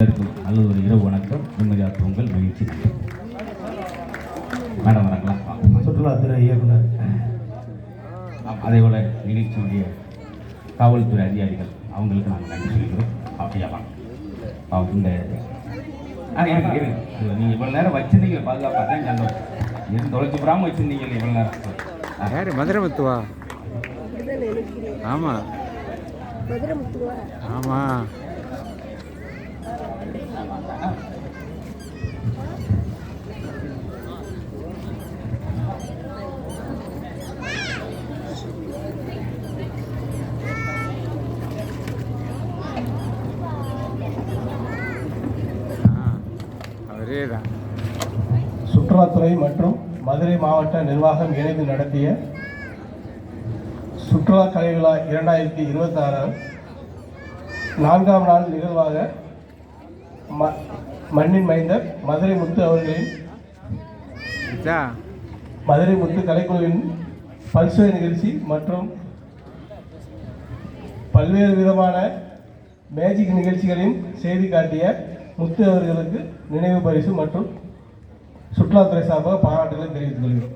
அல்லது ஒரு இரவு வணக்கம் நிம்மதியாக தூங்கல் மகிழ்ச்சி. மேடம் வணக்கம். சுற்றுலாத்துறை இயக்குனர், அதே போல் நிகழ்ச்சியுடைய காவல்துறை அதிகாரிகள் அவங்களுக்கு நாங்கள் நன்றி சொல்லிக்கிறோம். அப்படியா அவங்க இந்த நீங்கள் இவ்வளோ நேரம் வச்சுருந்தீங்க பாதுகாப்பாக தான் சந்தோஷம். எதுவும் தொலைச்சி விடாமல் வச்சுருந்தீங்க இவ்வளோ நேரம். யார் மதுரை முத்துவா? ஆமாம் ஆமாம். அவரே தான். சுற்றுலாத்துறை மற்றும் மதுரை மாவட்ட நிர்வாகம் இணைந்து நடத்திய சுற்றுலா கலை விழா 2026 4ஆம் நாள் நிகழ்வாக மண்ணின் மைந்தர் மதுரை முத்து அவர்களின் மதுரை முத்து கலைக்குழுவின் பல்சுவை நிகழ்ச்சி மற்றும் பல்வேறு விதமான மேஜிக் நிகழ்ச்சிகளையும் செய்து காட்டிய முத்து அவர்களுக்கு நினைவு பரிசு மற்றும் சுற்றுலாத்துறை சார்பாக பாராட்டுகளை தெரிவித்துக் கொள்கிறோம்.